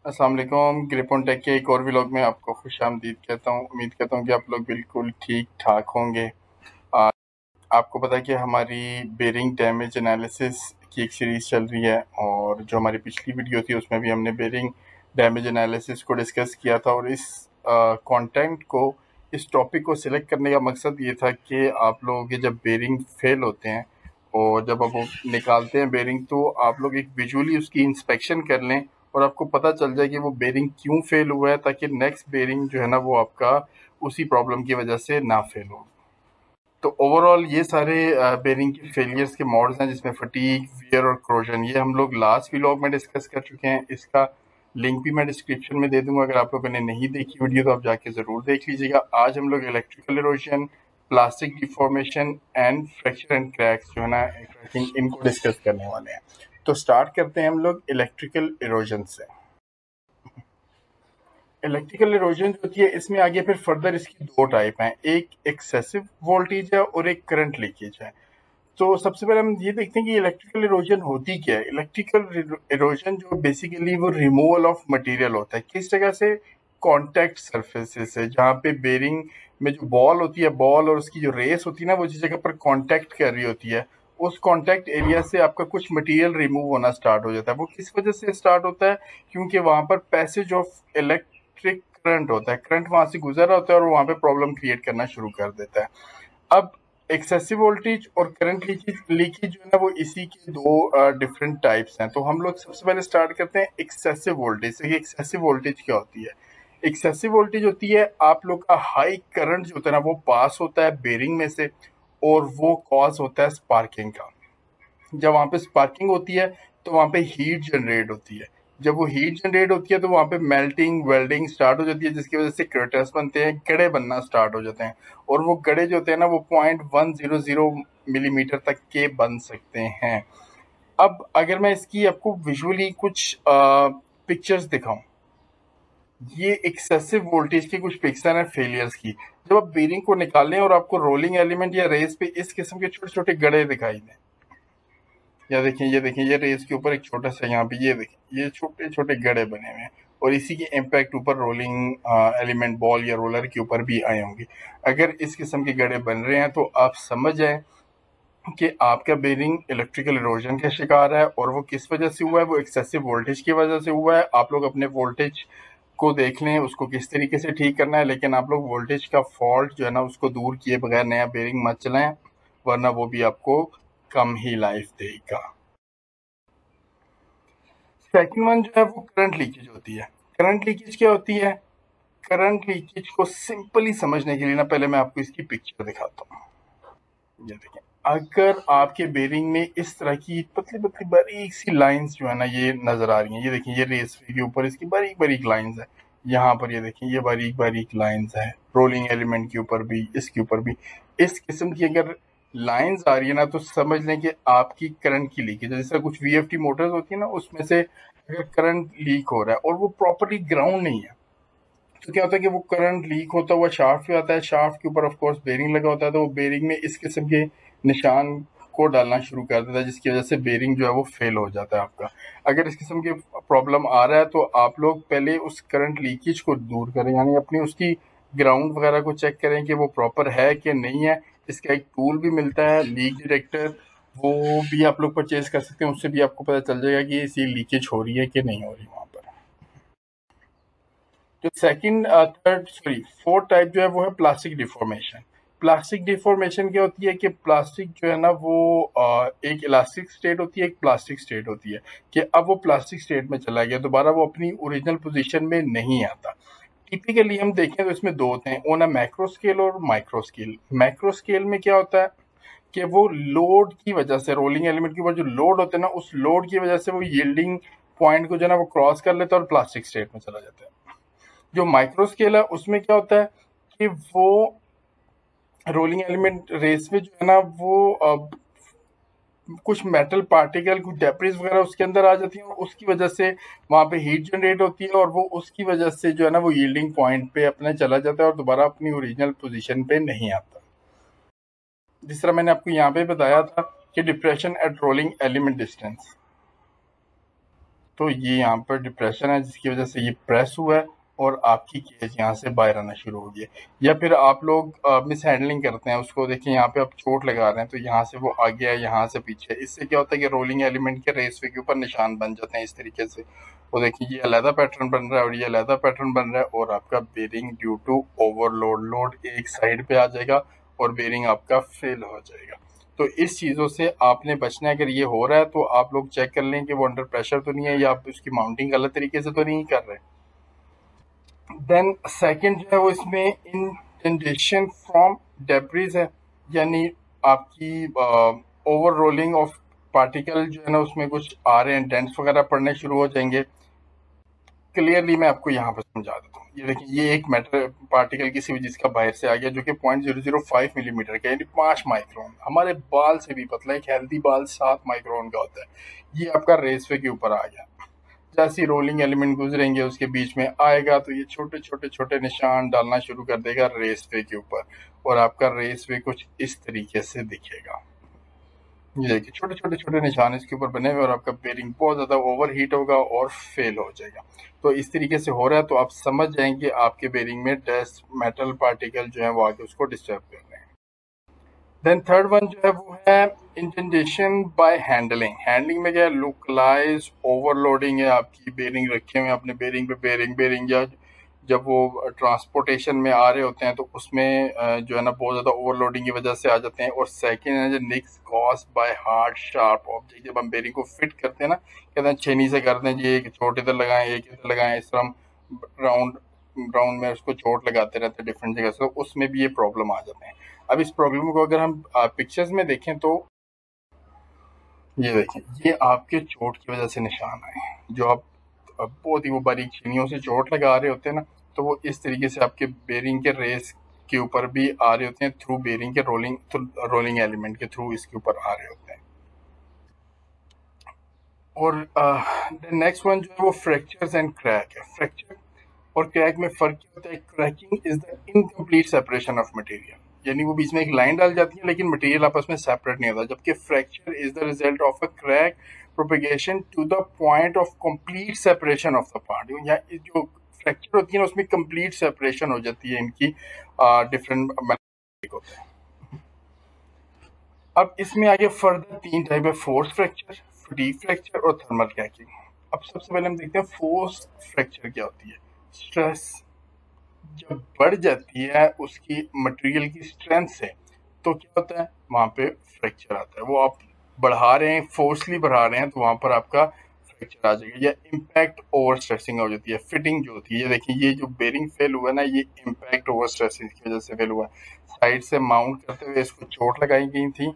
अस्सलाम वालेकुम। Grip on take के एक और व्लॉग में आपको खुशामदीद कहता हूँ। उम्मीद करता हूँ कि आप लोग बिल्कुल ठीक ठाक होंगे। आज आपको पता है कि हमारी बेरिंग डैमेज एनालिसिस की एक सीरीज़ चल रही है, और जो हमारी पिछली वीडियो थी उसमें भी हमने बेरिंग डैमेज एनालिसिस को डिस्कस किया था। और इस कंटेंट को, इस टॉपिक को सिलेक्ट करने का मकसद ये था कि आप लोगों के जब बेरिंग फेल होते हैं और जब आप वो निकालते हैं बेरिंग, तो आप लोग एक विजुअली उसकी इंस्पेक्शन कर लें और आपको पता चल जाए कि वो बेरिंग क्यों फेल हुआ है, ताकि नेक्स्ट बेरिंग जो है ना वो आपका उसी प्रॉब्लम की वजह से ना फेल हो। तो ओवरऑल ये सारे बेरिंग के फेलियर्स के मॉड्स हैं, जिसमें फटीग, वियर और क्रोजन, ये हम लोग लास्ट व्लॉग में डिस्कस कर चुके हैं। इसका लिंक भी मैं डिस्क्रिप्शन में दे दूंगा। अगर आप लोगों ने नहीं देखी वीडियो तो आप जाके ज़रूर देख लीजिएगा। आज हम लोग electrical erosion, plastic deformation and fracture and cracks जो है ना क्रैकिंग, इनको डिस्कस करने वाले हैं। तो स्टार्ट करते हैं हम लोग इलेक्ट्रिकल इरोजन से। इलेक्ट्रिकल इरोजन जो होती है, इसमें आगे फिर फर्दर इसकी दो टाइप हैं, एक एक्सेसिव वोल्टेज है और एक करंट लीकेज है। तो सबसे पहले हम ये देखते हैं कि इलेक्ट्रिकल इरोजन होती क्या है। इलेक्ट्रिकल इरोजन जो बेसिकली वो रिमूवल ऑफ मटेरियल होता है। किस जगह से? कॉन्टैक्ट सरफेसेस से, जहाँ पे बेरिंग में जो बॉल होती है, बॉल और उसकी जो रेस होती है ना, वो जिस जगह पर कॉन्टैक्ट कर रही होती है, उस कॉन्टैक्ट एरिया से आपका कुछ मटेरियल रिमूव होना स्टार्ट हो जाता है। वो किस वजह से स्टार्ट होता है? क्योंकि वहां पर पैसेज ऑफ इलेक्ट्रिक करंट होता है, करंट वहां से गुजर रहा होता है और वहां पे प्रॉब्लम क्रिएट करना शुरू कर देता है। अब एक्सेसिव वोल्टेज और करंट लीकेज लीकेज जो है ना, वो इसी के दो डिफरेंट टाइप्स हैं। तो हम लोग सबसे पहले स्टार्ट करते हैं एक्सेसिव वोल्टेज से। एक्सेसिव वोल्टेज क्या होती है? एक्सेसिव वोल्टेज होती है आप लोग का हाई करंट जो होता है ना, वो पास होता है बेरिंग में से, और वो कॉज होता है स्पार्किंग का। जब वहां पे स्पार्किंग होती है तो वहां पे हीट जनरेट होती है। जब वो हीट जनरेट होती है तो वहां पे मेल्टिंग, वेल्डिंग स्टार्ट हो जाती है, जिसकी वजह से क्रैटर्स बनते हैं, गड़े बनना स्टार्ट हो जाते हैं। और वो गड़े जो होते हैं ना, वो 0.100 मिलीमीटर तक के बन सकते हैं। अब अगर मैं इसकी आपको विजुअली कुछ पिक्चर्स दिखाऊं, ये एक्सेसिव वोल्टेज की कुछ पिक्चर है फेलियर्स की। जब आप बेरिंग को निकालें और आपको रोलिंग एलिमेंट या रेस पे इस किस्म के छोटे छोटे गड़े दिखाई दें, या देखें, ये देखें, ये रेस के ऊपर एक छोटा सा, यहाँ पे ये देखें, ये छोटे छोटे गड्ढे बने हुए हैं, और इसी के इम्पैक्ट ऊपर रोलिंग एलिमेंट बॉल या रोलर के ऊपर भी आए होंगे। अगर इस किस्म के गड्ढे बन रहे हैं तो आप समझ जाएं कि आपका बेरिंग इलेक्ट्रिकल इरोजन का शिकार है। और वो किस वजह से हुआ है? वो एक्सेसिव वोल्टेज की वजह से हुआ है। आप लोग अपने वोल्टेज को देख लें, उसको किस तरीके से ठीक करना है, लेकिन आप लोग वोल्टेज का फॉल्ट जो है ना उसको दूर किए बगैर नया बेरिंग मत चलाएं, वरना वो भी आपको कम ही लाइफ देगा। सेकंड वन जो है वो करंट लीकेज होती है। करंट लीकेज क्या होती है? करंट लीकेज को सिंपली समझने के लिए ना, पहले मैं आपको इसकी पिक्चर दिखाता हूँ। ये देखें, अगर आपके बेरिंग में इस तरह की पतली पतली बारीक सी लाइंस जो है ना ये नजर आ रही हैं, ये देखें, ये रेस के ऊपर इसकी बारीक बारीक लाइंस है। यहाँ पर ये देखें, ये बारीक बारीक लाइंस है, रोलिंग एलिमेंट के ऊपर भी, इसके ऊपर भी। इस किस्म की अगर लाइंस आ रही है ना, तो समझ लें कि आपकी करंट की लीकेज है। जैसे कुछ वीएफटी मोटर्स होती है ना, उसमें से अगर करंट लीक हो रहा है और वो प्रॉपरली ग्राउंड नहीं है, तो क्या होता है कि वो करंट लीक होता हुआ शाफ्ट पे आता है। शाफ्ट के ऊपर ऑफ कोर्स बेरिंग लगा होता है, तो वो बेरिंग में इस किस्म के निशान को डालना शुरू कर देता है, जिसकी वजह से बेरिंग जो है वो फेल हो जाता है आपका। अगर इस किस्म के प्रॉब्लम आ रहा है तो आप लोग पहले उस करंट लीकेज को दूर करें, यानी अपनी उसकी ग्राउंड वगैरह को चेक करें कि वो प्रॉपर है कि नहीं है। इसका एक टूल भी मिलता है, लीक डिटेक्टर, वो भी आप लोग परचेज कर सकते हैं। उससे भी आपको पता चल जाएगा कि इसी लीकेज हो रही है कि नहीं हो रही वहां पर। जो second, third, sorry, fourth type जो है वो है प्लास्टिक डिफॉर्मेशन। प्लास्टिक डिफॉर्मेशन क्या होती है कि प्लास्टिक जो है ना वो एक इलास्टिक स्टेट होती है, एक प्लास्टिक स्टेट होती है, कि अब वो प्लास्टिक स्टेट में चला गया, दोबारा वो अपनी ओरिजिनल पोजीशन में नहीं आता। टिपिकली हम देखें तो इसमें दो होते हैं, ओन मैक्रो स्केल और माइक्रो स्केल। मैक्रो स्केल में क्या होता है कि वो लोड की वजह से, रोलिंग एलिमेंट के ऊपर जो लोड होते हैं ना, उस लोड की वजह से वो यील्डिंग पॉइंट को जो है ना वो क्रॉस कर लेता है और प्लास्टिक स्टेट में चला जाता है। जो माइक्रो स्केल है उसमें क्या होता है कि वो रोलिंग एलिमेंट रेस में जो है ना वो कुछ मेटल पार्टिकल, कुछ डेब्रिस वगैरह उसके अंदर आ जाती है, और उसकी वजह से वहां पे हीट जनरेट होती है, और वो उसकी वजह से जो है ना वो यील्डिंग पॉइंट पे अपने चला जाता है और दोबारा अपनी ओरिजिनल पोजीशन पे नहीं आता। जिस तरह मैंने आपको यहाँ पे बताया था कि depression at rolling element distance, तो ये यहाँ पर डिप्रेशन है जिसकी वजह से ये प्रेस हुआ है और आपकी केज यहाँ से बाहर आना शुरू हो गया। या फिर आप लोग मिस हैंडलिंग करते हैं उसको, देखिए यहाँ पे आप चोट लगा रहे हैं तो यहाँ से वो आगे है, यहाँ से पीछे। इससे क्या होता है कि रोलिंग एलिमेंट के रेसवे के ऊपर निशान बन जाते हैं इस तरीके से। वो देखिए ये अलग पैटर्न बन रहा है और ये अलग पैटर्न बन रहा है, और आपका bearing due to overload, load एक साइड पे आ जाएगा और बेरिंग आपका फेल हो जाएगा। तो इस चीज़ों से आपने बचना है। अगर ये हो रहा है तो आप लोग चेक कर लें कि वो अंडर प्रेशर तो नहीं है या आप उसकी माउंटिंग गलत तरीके से तो नहीं कर रहे। देन सेकंड जो है वो इसमें इंडेंटेशन फ्रॉम डेब्रीज है, यानी आपकी ओवर रोलिंग ऑफ पार्टिकल जो है ना उसमें कुछ आ रहे हैं, डेंट्स वगैरह पड़ने शुरू हो जाएंगे। क्लियरली मैं आपको यहाँ पर समझा देता हूँ। ये देखिए ये एक मैटर पार्टिकल किसी भी जिसका बाहर से आ गया जो कि 0.005 मिलीमीटर का, यानी 5 माइक्रोन। हमारे बाल से भी पतला, एक हेल्दी बाल 7 माइक्रोन का होता है। ये आपका रेसवे के ऊपर आ गया। जैसे रोलिंग एलिमेंट गुजरेंगे उसके बीच में आएगा तो ये छोटे छोटे छोटे निशान डालना शुरू कर देगा रेसवे के ऊपर, और आपका रेसवे कुछ इस तरीके से दिखेगा। ये देखिए छोटे छोटे छोटे निशान इसके ऊपर बने हुए और आपका बेरिंग बहुत ज्यादा ओवर हीट होगा और फेल हो जाएगा। तो इस तरीके से हो रहा है तो आप समझ जाएंगे आपके बेरिंग में डस्ट मेटल पार्टिकल जो है वो आके उसको डिस्टर्ब कर रहे हैं। देन थर्ड वन जो है वो है इंटेंडेशन बाय हैंडलिंग। हैंडलिंग में क्या है, लोकलाइज ओवरलोडिंग है। आपकी बेरिंग रखे हुए अपने बेरिंग पे, बेरिंग या जब वो ट्रांसपोर्टेशन में आ रहे होते हैं तो उसमें जो है ना बहुत ज़्यादा ओवरलोडिंग की वजह से आ जाते हैं। और सेकंड है जो nicks cause by hard sharp object. जब हम बेरिंग को फिट करते हैं ना, कहते हैं छेनी से करते हैं जी, एक चोट इधर लगाएं एक इधर लगाएं, इस तरह हम राउंड राउंड में उसको चोट लगाते रहते हैं डिफरेंट जगह से, तो उसमें भी ये प्रॉब्लम आ जाते हैं। अब इस प्रॉब्लम को अगर हम पिक्चर्स में देखें तो ये देखें, ये आपके चोट की वजह से निशान आए हैं। जो आप बहुत ही वो बारीक छीनियों से चोट लगा रहे होते हैं ना, तो वो इस तरीके से आपके बेरिंग के रेस के ऊपर भी आ रहे होते हैं, थ्रू बेरिंग के रोलिंग एलिमेंट के थ्रू इसके ऊपर आ रहे होते हैं। और नेक्स्ट वन जो है वो फ्रैक्चर्स एंड क्रैक है। फ्रैक्चर और क्रैक में फर्क क्या होता है? Cracking is the incomplete separation of material, यानी वो बीच में एक लाइन डाल जाती है लेकिन मटेरियल आपस में सेपरेट नहीं होता। जबकि fracture is the result of a crack propagation to the point of complete separation of the part. या जो फ्रैक्चर होती है ना उसमें कंप्लीट सेपरेशन हो जाती है इनकी, डिफरेंट होते हैं। अब इसमें आगे फर्दर तीन टाइप है, फोर्स फ्रैक्चर, फटीग फ्रैक्चर और थर्मल क्रैकिंग। अब सबसे पहले हम देखते हैं फोर्स फ्रैक्चर क्या होती है। स्ट्रेस जब बढ़ जाती है उसकी मटेरियल की स्ट्रेंथ से, तो क्या होता है वहां पे फ्रैक्चर आता है। वो आप बढ़ा रहे हैं, फोर्सली बढ़ा रहे हैं, तो वहां पर आपका फ्रैक्चर आ जाएगा। या इम्पैक्ट ओवर स्ट्रेसिंग हो जाती है। फिटिंग जो होती है, ये देखिए ये जो बेरिंग फेल हुआ ना, ये इम्पैक्ट ओवर स्ट्रेसिंग की वजह से फेल हुआ। साइड से माउंट करते हुए इसको चोट लगाई गई थी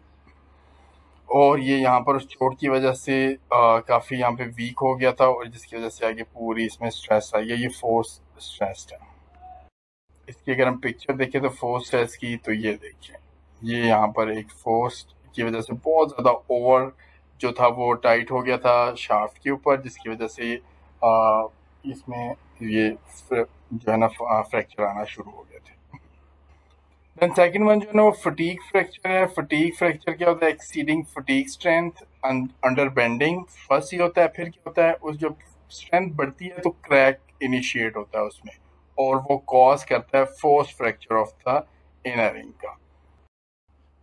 और ये यहाँ पर उस चोट की वजह से काफी यहाँ पे वीक हो गया था, और जिसकी वजह से आगे पूरी इसमें स्ट्रेस आई है। ये फोर्स स्ट्रेस है। इसकी अगर हम पिक्चर देखें तो फोर्स स्ट्रेस की, तो ये देखिए ये यहाँ पर एक फोर्स की वजह से बहुत ज़्यादा ओवर जो था वो टाइट हो गया था शाफ्ट के ऊपर, जिसकी वजह से इसमें ये जो है ना फ्रैक्चर आना शुरू हो गए थे। देन सेकंड वन जो है ना वो फटीग फ्रैक्चर है। फटीग फ्रैक्चर क्या होता है? Exceeding fatigue strength under bending. First ये होता है, फिर क्या होता है उस जब स्ट्रेंथ बढ़ती है तो क्रैक इनिशिएट होता है उसमें, और वो कॉज करता है force fracture of the inner ring का।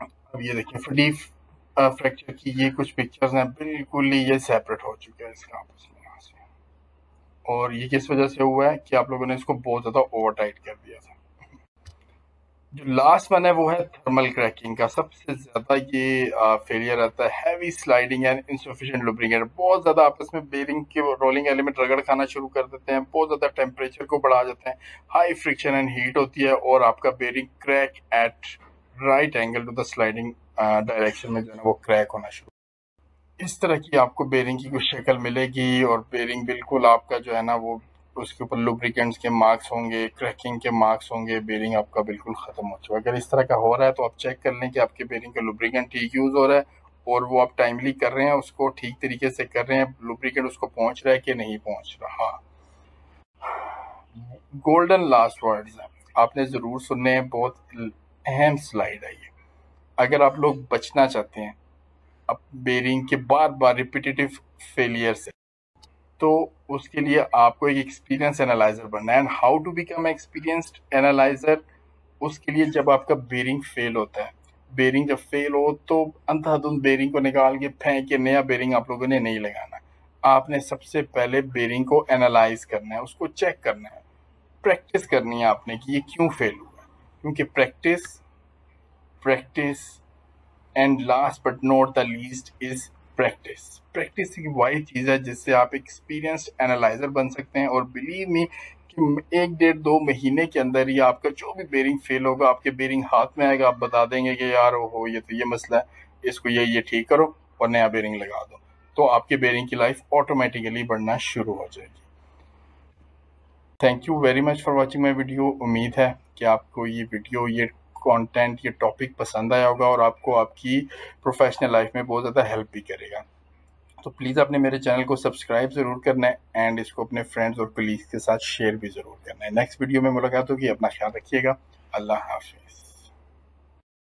अब ये देखिए फटीग फ्रैक्चर की ये कुछ पिक्चर्स हैं, बिल्कुल ही ये सेपरेट हो चुके हैं इसका आपस में यहाँ से। और ये किस वजह से हुआ है कि आप लोगों ने इसको बहुत ज्यादा ओवर टाइट कर दिया था। जो लास्ट वन है वो है थर्मल क्रैकिंग का। सबसे ज्यादा ये फेलियर आता है heavy sliding and insufficient lubricant. बहुत ज्यादा आपस में बेरिंग के रोलिंग एलिमेंट रगड़ खाना शुरू कर देते हैं, बहुत ज्यादा टेम्परेचर को बढ़ा जाते हैं, हाई फ्रिक्शन एंड हीट होती है, और आपका bearing crack at right angle to the sliding direction में जो है ना वो क्रैक होना शुरू। इस तरह की आपको बेरिंग की कुछ शक्ल मिलेगी, और बेरिंग बिल्कुल आपका जो है ना वो उसके ऊपर लुब्रिकेंट्स के मार्क्स होंगे, क्रैकिंग के मार्क्स होंगे, बेरिंग आपका बिल्कुल खत्म हो चुका है। अगर इस तरह का हो रहा है तो आप चेक कर लें कि आपके बेरिंग का लुब्रिकेंट ठीक यूज हो रहा है और वो आप टाइमली कर रहे हैं, उसको ठीक तरीके से कर रहे हैं, लुब्रिकेंट उसको पहुंच रहा है कि नहीं पहुंच रहा। गोल्डन लास्ट वर्ड्स हैं, आपने जरूर सुनने हैं, बहुत अहम स्लाइड है ये। अगर आप लोग बचना चाहते हैं अब बेरिंग के बार बार रिपीटेटिव फेलियर से, तो उसके लिए आपको एक एक्सपीरियंस एनालाइजर बनना है। And how to become experienced analyser, उसके लिए जब आपका बेरिंग फेल होता है, बेरिंग जब फेल हो तो अंधाधुंध बेरिंग को निकाल के फेंक के नया बेरिंग आप लोगों ने नहीं लगाना। आपने सबसे पहले बेरिंग को एनालाइज करना है, उसको चेक करना है, प्रैक्टिस करनी है आपने कि ये क्यों फेल हुआ है। क्योंकि practice practice and last but not the least is practice. Practice एक वही चीज़ है जिससे आप एक्सपीरियंस्ड एनालाइजर बन सकते हैं। और बिलीव मी कि 1 डेढ़ 2 महीने के अंदर ही आपका जो भी बेरिंग फेल होगा, आपके बेरिंग हाथ में आएगा, आप बता देंगे कि यार ओहो ये तो ये मसला है, इसको ये ठीक करो और नया बेरिंग लगा दो, तो आपके बेरिंग की लाइफ ऑटोमेटिकली बढ़ना शुरू हो जाएगी। Thank you very much for watching my video. उम्मीद है कि आपको ये वीडियो, ये कंटेंट, ये टॉपिक पसंद आया होगा और आपको आपकी प्रोफेशनल लाइफ में बहुत ज़्यादा हेल्प भी करेगा। तो प्लीज़ आपने मेरे चैनल को सब्सक्राइब ज़रूर करना है एंड इसको अपने फ्रेंड्स और कलीग्स के साथ शेयर भी ज़रूर करना है। नेक्स्ट वीडियो में मुलाकात होगी, अपना ख्याल रखिएगा। अल्लाह हाफिज़।